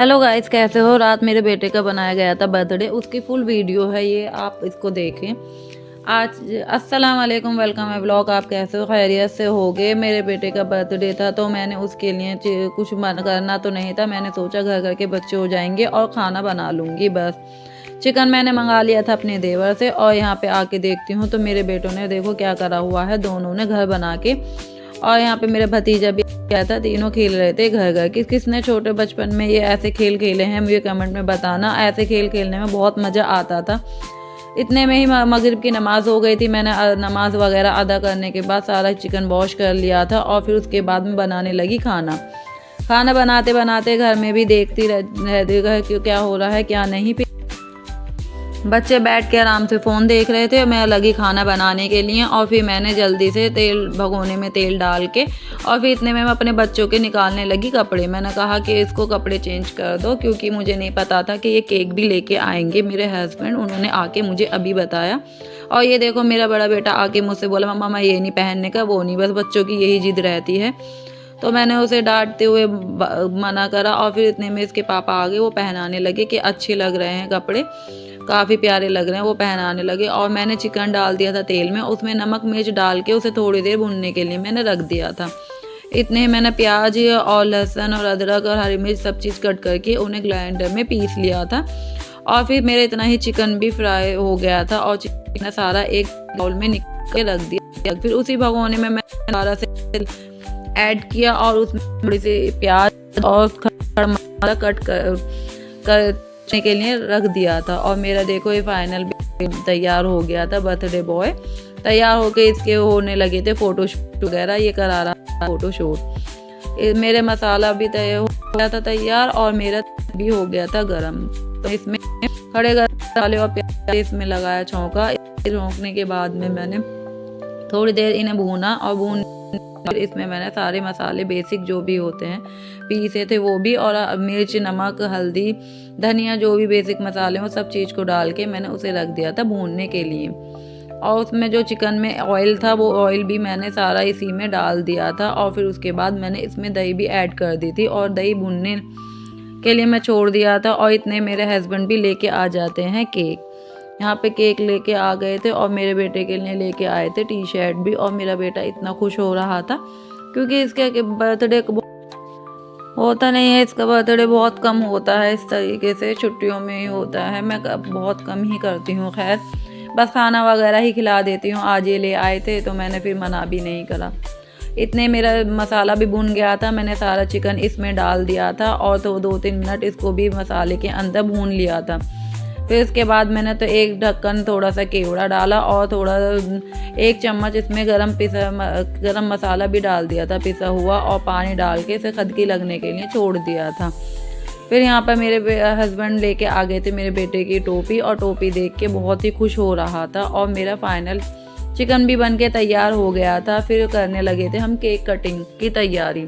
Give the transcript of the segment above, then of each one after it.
Hello guys, कैसे हो। रात मेरे बेटे का बनाया गया था बर्थडे, उसकी फुल वीडियो है ये, आप इसको देखें। आज अस्सलाम वालेकुम, वेलकम है व्लॉग। आप कैसे हो, खैरियत से होगे। मेरे बेटे का बर्थडे था तो मैंने उसके लिए कुछ मन करना तो नहीं था। मैंने सोचा घर घर के बच्चे हो जाएंगे और खाना बना लूँगी बस। चिकन मैंने मंगा लिया था अपने देवर से और यहाँ पे आके देखती हूँ तो मेरे बेटों ने देखो क्या करा हुआ है, दोनों ने घर बना के। और यहाँ पे मेरा भतीजा भी क्या था, तीनों खेल रहे थे घर घर। किसने छोटे बचपन में ये ऐसे खेल खेले हैं, मुझे कमेंट में बताना। ऐसे खेल खेलने में बहुत मज़ा आता था। इतने में ही मगरिब की नमाज़ हो गई थी। मैंने नमाज वगैरह अदा करने के बाद सारा चिकन वॉश कर लिया था और फिर उसके बाद में बनाने लगी खाना। खाना बनाते बनाते घर में भी देखती रहती कि क्या हो रहा है क्या नहीं। बच्चे बैठ के आराम से फ़ोन देख रहे थे, मैं लगी खाना बनाने के लिए। और फिर मैंने जल्दी से तेल भगोने में तेल डाल के और फिर इतने में मैं अपने बच्चों के निकालने लगी कपड़े। मैंने कहा कि इसको कपड़े चेंज कर दो, क्योंकि मुझे नहीं पता था कि ये केक भी लेके आएंगे मेरे हस्बैंड। उन्होंने आके मुझे अभी बताया। और ये देखो मेरा बड़ा बेटा आके मुझसे बोला, मम्मा मैं ये नहीं पहनने का, वो नहीं, बस बच्चों की यही जिद रहती है। तो मैंने उसे डांटते हुए मना करा और फिर इतने में इसके पापा आ गए। वो पहनाने लगे कि अच्छे लग रहे हैं कपड़े, काफ़ी प्यारे लग रहे हैं, वो पहनाने लगे। और मैंने चिकन डाल दिया था तेल में, उसमें नमक मिर्च डाल के उसे थोड़ी देर भूनने के लिए मैंने रख दिया था। इतने मैंने प्याज और लहसुन और अदरक और हरी मिर्च सब चीज़ कट करके उन्हें ग्राइंडर में पीस लिया था। और फिर मेरा इतना ही चिकन भी फ्राई हो गया था और चिकन सारा एक बाउल में निकाल के रख दिया। फिर उसी भगोने में मैं सारा से ऐड किया और उसमें थोड़ी सी प्याज और खड़ा मसाला कट करने के लिए रख दिया था। और मेरा देखो ये फाइनल भी तैयार हो गया था। बर्थडे बॉय तैयार होके इसके होने लगे थे फोटोशूट वगैरह, ये करा रहा था फोटोशूट। मेरे मसाला भी हो गया था तैयार और मेरा भी हो गया था गरम। तो इसमें खड़े गरम मसाले और प्याज इसमें लगाया छौंका। छौंकने के बाद में मैंने थोड़ी देर इन्हें भूना और फिर इसमें मैंने सारे मसाले बेसिक जो भी होते हैं पीसे थे वो भी, और मिर्च नमक हल्दी धनिया जो भी बेसिक मसाले हैं वो सब चीज़ को डाल के मैंने उसे रख दिया था भूनने के लिए। और उसमें जो चिकन में ऑयल था वो ऑयल भी मैंने सारा इसी में डाल दिया था। और फिर उसके बाद मैंने इसमें दही भी ऐड कर दी थी और दही भूनने के लिए मैं छोड़ दिया था। और इतने मेरे हस्बैंड भी लेके आ जाते हैं केक। यहाँ पे केक लेके आ गए थे और मेरे बेटे के लिए लेके आए थे टी शर्ट भी। और मेरा बेटा इतना खुश हो रहा था क्योंकि इसके बर्थडे होता नहीं है, इसका बर्थडे बहुत कम होता है, इस तरीके से छुट्टियों में ही होता है। मैं बहुत कम ही करती हूँ, खैर बस खाना वगैरह ही खिला देती हूँ। आज ये ले आए थे तो मैंने फिर मना भी नहीं करा। इतने मेरा मसाला भी भुन गया था, मैंने सारा चिकन इसमें डाल दिया था और तो 2-3 मिनट इसको भी मसाले के अंदर भून लिया था। फिर इसके बाद मैंने तो एक ढक्कन थोड़ा सा केवड़ा डाला और थोड़ा 1 चम्मच इसमें गरम मसाला भी डाल दिया था पिसा हुआ, और पानी डाल के इसे खदकी लगने के लिए छोड़ दिया था। फिर यहाँ पर मेरे हस्बैंड लेके आ गए थे मेरे बेटे की टोपी, और टोपी देख के बहुत ही खुश हो रहा था। और मेरा फाइनल चिकन भी बन के तैयार हो गया था। फिर करने लगे थे हम केक कटिंग की तैयारी।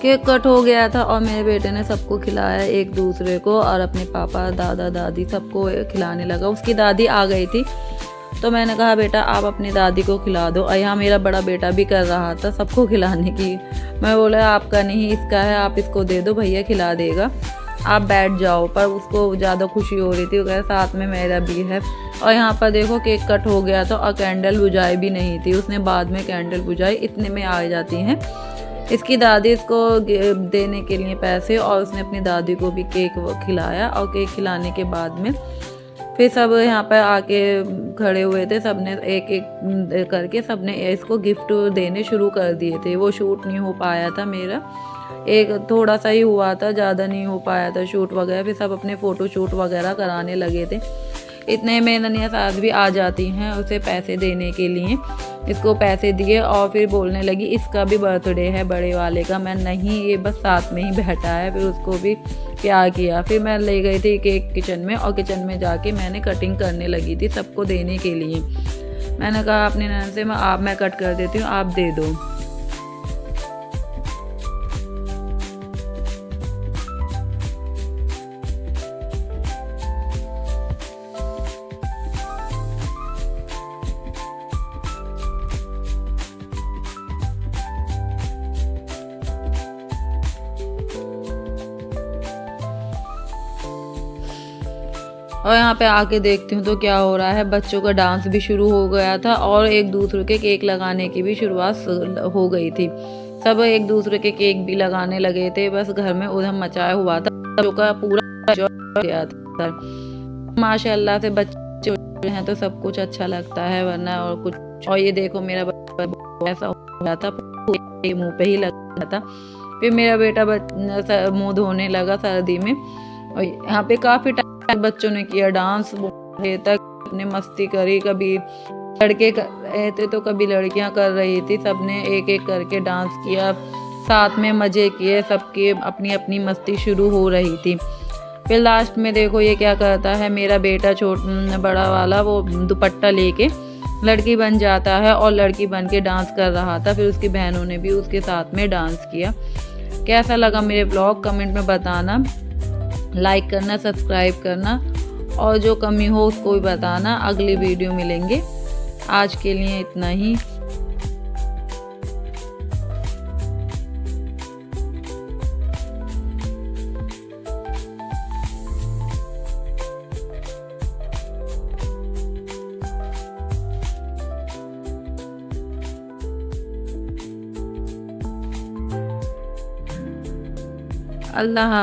केक कट हो गया था और मेरे बेटे ने सबको खिलाया एक दूसरे को, और अपने पापा दादा दादी सबको खिलाने लगा। उसकी दादी आ गई थी तो मैंने कहा बेटा आप अपनी दादी को खिला दो। और यहाँ मेरा बड़ा बेटा भी कर रहा था सबको खिलाने की। मैं बोला आपका नहीं इसका है, आप इसको दे दो, भैया खिला देगा, आप बैठ जाओ। पर उसको ज़्यादा खुशी हो रही थी, वो कह साथ में मेरा भी है। और यहाँ पर देखो केक कट हो गया था और कैंडल बुझाई भी नहीं थी, उसने बाद में कैंडल बुझाई। इतने में आ जाती हैं इसकी दादी इसको देने के लिए पैसे, और उसने अपनी दादी को भी केक खिलाया। और केक खिलाने के बाद में फिर सब यहाँ पर आके खड़े हुए थे, सबने एक एक करके सबने इसको गिफ्ट देने शुरू कर दिए थे। वो शूट नहीं हो पाया था मेरा, एक थोड़ा सा ही हुआ था, ज़्यादा नहीं हो पाया था शूट वगैरह। फिर सब अपने फ़ोटो शूट वगैरह कराने लगे थे। इतने में ननिया सास भी आ जाती हैं उसे पैसे देने के लिए। इसको पैसे दिए और फिर बोलने लगी इसका भी बर्थडे है बड़े वाले का। मैं नहीं, ये बस साथ में ही बैठा है। फिर उसको भी प्यार किया। फिर मैं ले गई थी केक किचन में, और किचन में जाके मैंने कटिंग करने लगी थी सबको देने के लिए। मैंने कहा अपनी ननद से मैं कट कर देती हूँ, आप दे दो। और यहाँ पे आके देखती हूँ तो क्या हो रहा है, बच्चों का डांस भी शुरू हो गया था और एक दूसरे के केक लगाने की भी शुरुआत हो गई थी। सब एक दूसरे के केक भी लगाने लगे थे, बस घर में उधम मचाया हुआ था। बच्चों का पूरा एंजॉय किया था। माशाल्लाह से बच्चे हैं तो सब कुछ अच्छा लगता है, वरना और कुछ। और ये देखो मेरा बच्चा ऐसा हो गया था, मुँह पे ही लगा था। फिर मेरा बेटा मुँह धोने लगा सर्दी में। और यहाँ पे काफ़ी बच्चों ने किया डांस, तक अपने मस्ती करी। कभी लड़के कर रहे थे तो कभी लड़कियां कर रही थी। सबने एक एक करके डांस किया, साथ में मज़े किए, सबकी अपनी अपनी मस्ती शुरू हो रही थी। फिर लास्ट में देखो ये क्या करता है मेरा बेटा, बड़ा वाला, वो दुपट्टा लेके लड़की बन जाता है और लड़की बन के डांस कर रहा था। फिर उसकी बहनों ने भी उसके साथ में डांस किया। कैसा लगा मेरे ब्लॉग कमेंट में बताना, लाइक करना, सब्सक्राइब करना, और जो कमी हो उसको भी बताना। अगली वीडियो मिलेंगे। आज के लिए इतना ही। अल्लाह।